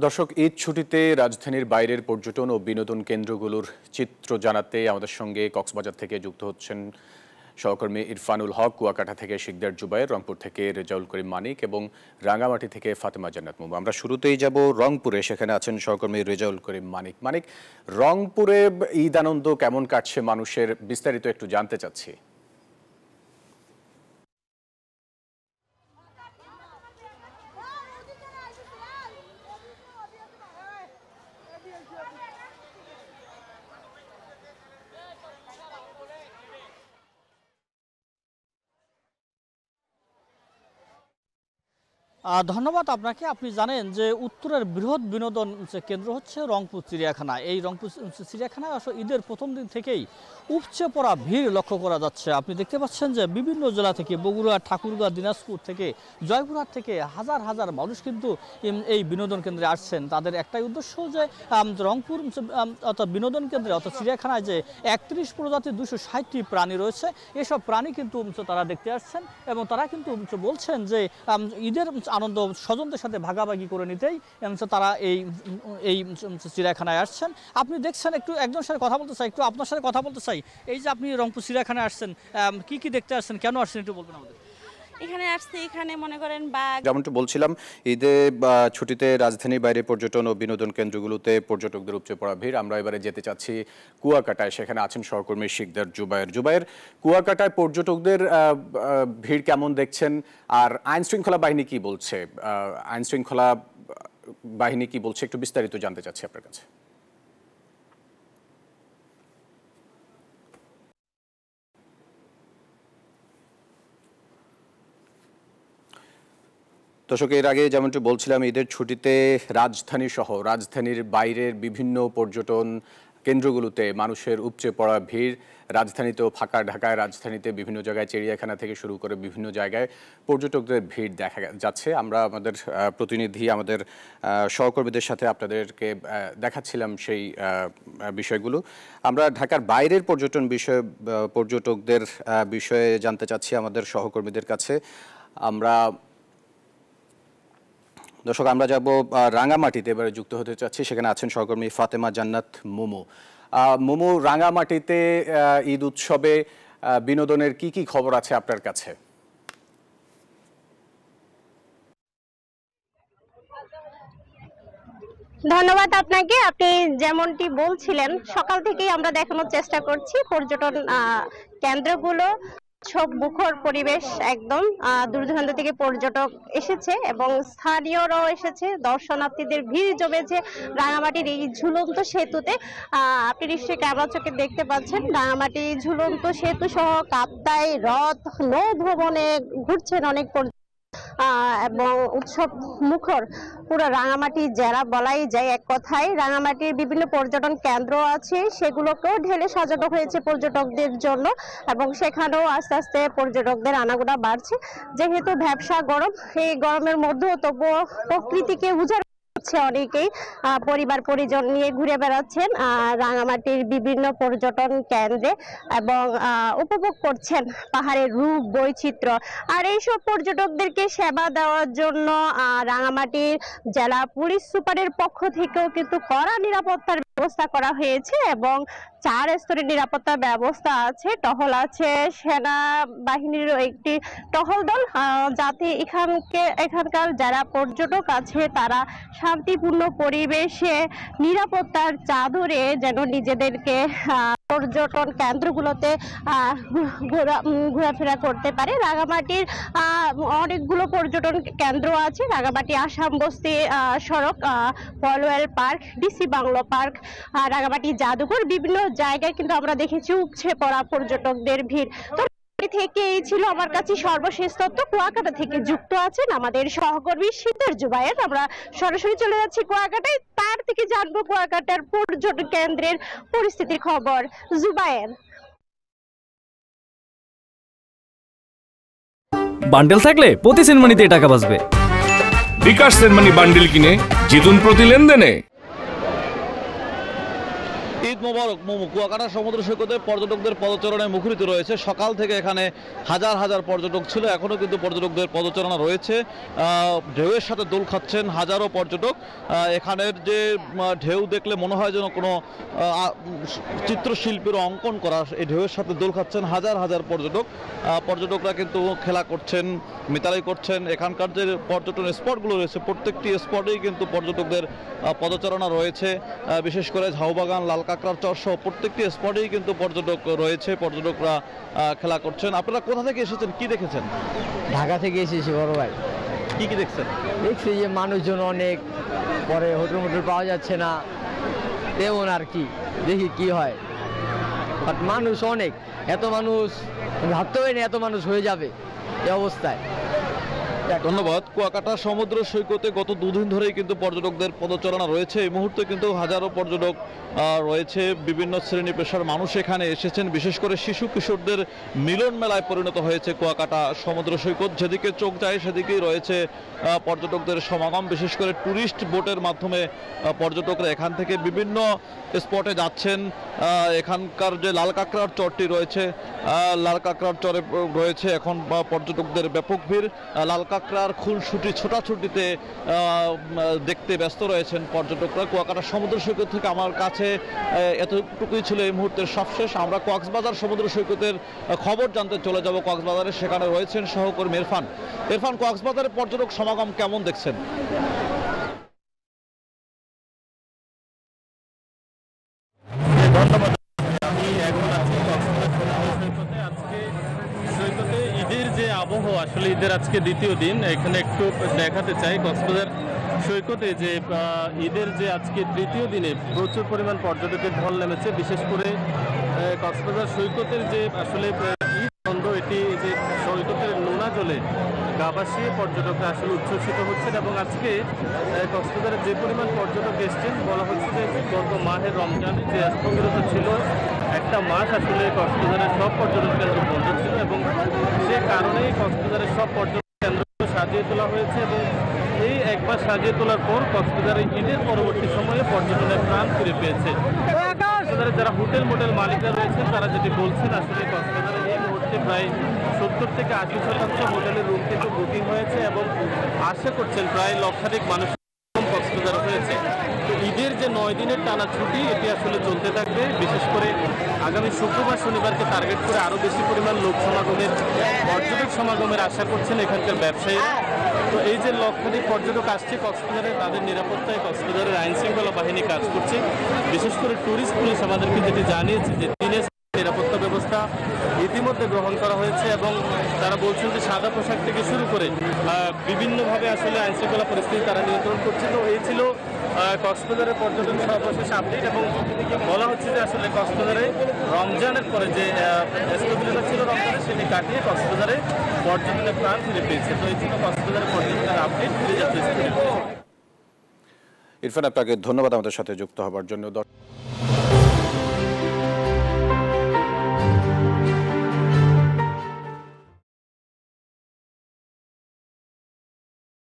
দর্শক, ঈদ ছুটিতে রাজধানীর বাইরের পর্যটন ও বিনোদন কেন্দ্রগুলোর চিত্র জানাতে আমাদের সঙ্গে কক্সবাজার থেকে যুক্ত হচ্ছেন সহকর্মী ইরফানুল হক, কুয়াকাটা থেকে শিকদার জুবায়ের, রংপুর থেকে রেজাউল করিম মানিক এবং রাঙামাটি থেকে ফাতেমা জান্নাত মুমু। আমরা শুরুতেই যাব রংপুরে, সেখানে আছেন সহকর্মী রেজাউল করিম মানিক। রংপুরে ঈদ আনন্দ কেমন কাটছে মানুষের, বিস্তারিত একটু জানতে চাচ্ছি। ধন্যবাদ আপনাকে। আপনি জানেন যে উত্তরের বৃহৎ বিনোদন কেন্দ্র হচ্ছে রংপুর চিড়িয়াখানা। এই রংপুর চিড়িয়াখানায় আসলে ঈদের প্রথম দিন থেকেই উপচে পড়া ভিড় লক্ষ্য করা যাচ্ছে। আপনি দেখতে পাচ্ছেন যে বিভিন্ন জেলা থেকে, বগুড়া, ঠাকুরগাঁও, দিনাজপুর থেকে, জয়পুরহাট থেকে হাজার হাজার মানুষ কিন্তু এই বিনোদন কেন্দ্রে আসছেন। তাদের একটাই উদ্দেশ্য যে রংপুর অর্থাৎ বিনোদন কেন্দ্রে অর্থাৎ চিড়িয়াখানায় যে 31 প্রজাতির 260টি প্রাণী রয়েছে, এসব প্রাণী কিন্তু তারা দেখতে আসছেন এবং তারা কিন্তু বলছেন যে ঈদের আনন্দ স্বজনদের সাথে ভাগাভাগি করে নিতেই তারা এই চিড়িয়াখানায় আসছেন। আপনি দেখছেন, একজনের সাথে কথা বলতে চাই, একটু আপনার সাথে কথা বলতে চাই। এই যে আপনি রংপুর চিড়িয়াখানায় আসছেন, কি দেখতে আসছেন, কেন আসছেন একটু বলবেন আমাদের? এখানে আসছে, এখানে মনে করেন বাঘ, যেমনটা বলছিলাম, ঈদে ছুটিতে রাজধানীর বাইরে পর্যটন ও বিনোদন কেন্দ্রগুলোতে পর্যটকদের উপচে পড়া ভিড়। আমরা এবারে যেতে চাচ্ছি কুয়াকাটায়, সেখানে আছেন সহকর্মী শিকদার জুবায়ের। কুয়াকাটায় পর্যটকদের ভিড় কেমন দেখছেন, আর আইন শৃঙ্খলা বাহিনী কি বলছে? আইন শৃঙ্খলা বাহিনী কি বলছে, একটু বিস্তারিত জানতে চাচ্ছি আপনার কাছে। দর্শক, এর আগে যেমনটি বলছিলাম, ঈদের ছুটিতে রাজধানী সহ রাজধানীর বাইরের বিভিন্ন পর্যটন কেন্দ্রগুলোতে মানুষের উপচে পড়া ভিড়। রাজধানীতেও ফাঁকা, ঢাকায় রাজধানীতে বিভিন্ন জায়গায়, চিড়িয়াখানা থেকে শুরু করে বিভিন্ন জায়গায় পর্যটকদের ভিড় দেখা যাচ্ছে। আমরা আমাদের প্রতিনিধি, আমাদের সহকর্মীদের সাথে আপনাদেরকে দেখাচ্ছিলাম সেই বিষয়গুলো। আমরা ঢাকার বাইরের পর্যটকদের বিষয়ে জানতে চাচ্ছি আমাদের সহকর্মীদের কাছে। দর্শক, আমরা যাব রাঙামাটিতে, এবারে যুক্ত হতে চাচ্ছি, সেখানে আছেন সহকর্মী ফাতেমা জান্নাত মুমু। রাঙামাটিতে ঈদ উৎসবে বিনোদনের কি কি খবর আছে আপনার কাছে? ধন্যবাদ আপনাকে। আপনি যেমনটি বলছিলেন, সকাল থেকেই আমরা দেখানোর চেষ্টা করছি পর্যটন কেন্দ্রগুলো সব মুখর পরিবেশ, একদম দূর দূরান্ত থেকে পর্যটক এসেছে এবং স্থানীয়রাও এসেছে। দর্শনার্থীদের ভিড় জমেছে রাঙামাটির এই ঝুলন্ত সেতুতে। আপনি নিশ্চয়ই ক্যামেরা চোখে দেখতে পাচ্ছেন, রাঙামাটি ঝুলন্ত সেতু সহ কাপ্তাই, রথ, নৌ ভ্রমণে ঘুরছেন অনেক এবং উৎসব মুখর পুরো রাঙামাটি জেলা বলাই যায় এক কথায়। রাঙামাটির বিভিন্ন পর্যটন কেন্দ্র আছে, সেগুলোকেও ঢেলে সাজানো হয়েছে পর্যটকদের জন্য এবং সেখানেও আস্তে আস্তে পর্যটকদের আনাগোনা বাড়ছে। যেহেতু ব্যবসা গরম, এই গরমের মধ্যেও তবুও প্রকৃতিকে উজাড় অনেকেই পরিবার পরিজন নিয়ে ঘুরে বেড়াচ্ছেন রাঙামাটির বিভিন্ন পর্যটন কেন্দ্রে এবং উপভোগ করছেন পাহাড়ের রূপ, বৈচিত্র্য। আর এইসব পর্যটকদেরকে সেবা দেওয়ার জন্য রাঙামাটির জেলা পুলিশ সুপারের পক্ষ থেকেও কিন্তু কড়া নিরাপত্তার ব্যবস্থা করা হয়েছে এবং 4 স্তরের নিরাপত্তা ব্যবস্থা আছে। টহল আছে, সেনা বাহিনীর একটি টহল দল, যাতে এখানকার যারা পর্যটক আছে তারা শান্তিপূর্ণ পরিবেশে নিরাপত্তার চাদরে যেন নিজেদেরকে পর্যটন কেন্দ্রগুলোতে ঘোরাফেরা করতে পারে। রাঙামাটির অনেকগুলো পর্যটন কেন্দ্র আছে। রাঙামাটি আসাম বস্তি সড়ক, Polwel park, DC bungalow park, Rangamati জাদুঘর, বিভিন্ন জায়গায় কিন্তু আমরা দেখেছি উপচে পড়া পর্যটকদের ভিড়। তো থেকে এই ছিল আমার কাছে সর্বশেষ তথ্য। কুয়াকাটা থেকে যুক্ত আছেন আমাদের সহকর্মী শিকদার জুবায়ের। আমরা সরাসরি চলে যাচ্ছি কুয়াকাটায়, তার থেকে জানবো কুয়াকাটার পর্যটন কেন্দ্রের পরিস্থিতির খবর। জুবায়ের। বান্ডেল থাকলে প্রতি সেনমানিতে টাকা বাঁচবে। বিকাশ সেনমানি বান্ডেল কিনে জিতুন প্রতি লেনদেনে। ঈদ মোবারক। কুয়াকাটা সমুদ্র সৈকতে পর্যটকদের পদচারণে মুখরিত রয়েছে। সকাল থেকে এখানে হাজার হাজার পর্যটক ছিল, এখনও কিন্তু পর্যটকদের পদচারণা রয়েছে। ঢেউয়ের সাথে দোল খাচ্ছেন হাজারো পর্যটক। এখানের যে ঢেউ দেখলে মনে হয় যেন কোনো চিত্রশিল্পীর অঙ্কন করা। এই ঢেউয়ের সাথে দোল খাচ্ছেন হাজার হাজার পর্যটক। পর্যটকরা কিন্তু খেলা করছেন, মিতালি করছেন। এখানকার যে পর্যটন স্পটগুলো রয়েছে প্রত্যেকটি স্পটেই কিন্তু পর্যটকদের পদচারণা রয়েছে। বিশেষ করে ঝাউবাগান, লাল কাঁকড়ার চর সহ প্রত্যেকটি স্পটেই কিন্তু পর্যটক রয়েছে, পর্যটকরা খেলা করছেন। আপনারা কোথা থেকে এসেছেন, কি দেখেছেন? ঢাকা থেকে এসেছি বড় ভাই। কি কি দেখছেন? দেখছি যে মানুষজন অনেক, পরে হোটেল মোটেল পাওয়া যাচ্ছে না, তেমন আর কি, দেখি কি হয়। বাট মানুষ অনেক, এত মানুষ ভাবতে পারিনি এত মানুষ হয়ে যাবে এই অবস্থায়। ধন্যবাদ। কুয়াকাটা সমুদ্র সৈকতে গত দুদিন ধরেই কিন্তু পর্যটকদের পদচারণা রয়েছে। এই মুহূর্তে কিন্তু হাজারো পর্যটক রয়েছে, বিভিন্ন শ্রেণী পেশার মানুষ এখানে এসেছেন। বিশেষ করে শিশু কিশোরদের মিলন মেলায় পরিণত হয়েছে কুয়াকাটা সমুদ্র সৈকত। যেদিকে চোখ যায় সেদিকেই রয়েছে পর্যটকদের সমাগম। বিশেষ করে ট্যুরিস্ট বোটের মাধ্যমে পর্যটকরা এখান থেকে বিভিন্ন স্পটে যাচ্ছেন। এখানকার যে লাল কাঁকড়ার চরটি রয়েছে, লাল কাঁকড়ার চরে রয়েছে এখন পর্যটকদের ব্যাপক ভিড়। লাল কাঁকড়ার খুনসুটি ছোটাছুটিতে দেখতে ব্যস্ত রয়েছেন পর্যটকরা। কুয়াকাটা সমুদ্র সৈকত থেকে আমার কাছে এতটুকুই ছিল এই মুহূর্তের সবশেষ। আমরা কক্সবাজার সমুদ্র সৈকতের খবর জানতে চলে যাব কক্সবাজারে। সেখানে রয়েছেন সহকর্মী ইরফান। ইরফান, কক্সবাজারের পর্যটক সমাগম কেমন দেখছেন? ধন্যবাদ। আমি এখন আছি কক্সবাজার সৈকতে। আজকে সৈকতে ঈদের যে আবহাওয়া, আসলে ঈদের আজকে দ্বিতীয় দিন, এখানে একটু দেখাতে চাই কক্সবাজার সৈকতে যে ঈদের যে আজকে তৃতীয় দিনে প্রচুর পরিমাণ পর্যটকের ঢল নেমেছে। বিশেষ করে কক্সবাজার সৈকতের যে আসলে ঈদ আনন্দ, এটি যে সৈকতের নোনা জলে গা ভাসিয়ে পর্যটকরা আসলে উচ্ছ্বসিত হচ্ছেন। এবং আজকে কক্সবাজারের যে পরিমাণ পর্যটক এসছেন, বলা হচ্ছে যে গত মাহের রমজানে যে স্থগিত ছিল একটা মাস, আসলে কক্সবাজারের সব পর্যটন কেন্দ্র বন্ধ ছিল এবং সে কারণেই কক্সবাজারের সব পর্যটন কেন্দ্র সাজিয়ে তোলা হয়েছে। এবং এই একবার সাজিয়ে তোলার পর কক্সবাজারের ঈদের পরবর্তী সময়ে পর্যটনের প্রাণ ফিরে পেয়েছে। কক্সবাজারের যারা হোটেল মোটেল মালিকরা রয়েছেন তারা যেটি বলছেন, আসলে কক্সবাজারে এই মুহূর্তে প্রায় 70 থেকে 80% হোটেলের রুম কিন্তু বুকিং হয়েছে এবং আশা করছেন প্রায় লক্ষাধিক মানুষ কক্সবাজার হয়েছে। তো ঈদের যে 9 দিনের টানা ছুটি, এটি আসলে চলতে থাকবে। বিশেষ করে আগামী শুক্রবার শনিবারকে টার্গেট করে আরও বেশি পরিমাণ লোক সমাগমের, পর্যটক সমাগমের আশা করছেন এখানকার ব্যবসায়ীরা। তো এই যে লক্ষাধিক পর্যটক আসছে কক্সবাজারে, তাদের নিরাপত্তায় কক্সবাজারের আইন শৃঙ্খলা বাহিনী কাজ করছে। বিশেষ করে ট্যুরিস্ট পুলিশ আমাদেরকে যেটি জানিয়েছে যে দিনের নিরাপত্তা ব্যবস্থা ইতিমধ্যে গ্রহণ করা হয়েছে এবং তারা বলছেন যে সাদা পোশাক থেকে শুরু করে বিভিন্নভাবে আসলে আইন শৃঙ্খলা পরিস্থিতি তারা নিয়ন্ত্রণ করছে। তো এই ছিল কক্সবাজারের পর্যটন সর্বশেষ আপডেট। এবং বলা হচ্ছে যে আসলে কক্সবাজারে রমজানের পরে যে স্থবিরতা ছিল রমজানের, সেটি কাটিয়ে কক্সবাজারে পর্যটনের প্রাণ ফিরে পেয়েছে। তো এই ছিল কক্সবাজারের পর্যটনের আপডেট। ফিরে যাচ্ছে ইরফান, আপনাকে ধন্যবাদ আমাদের সাথে যুক্ত হবার জন্য।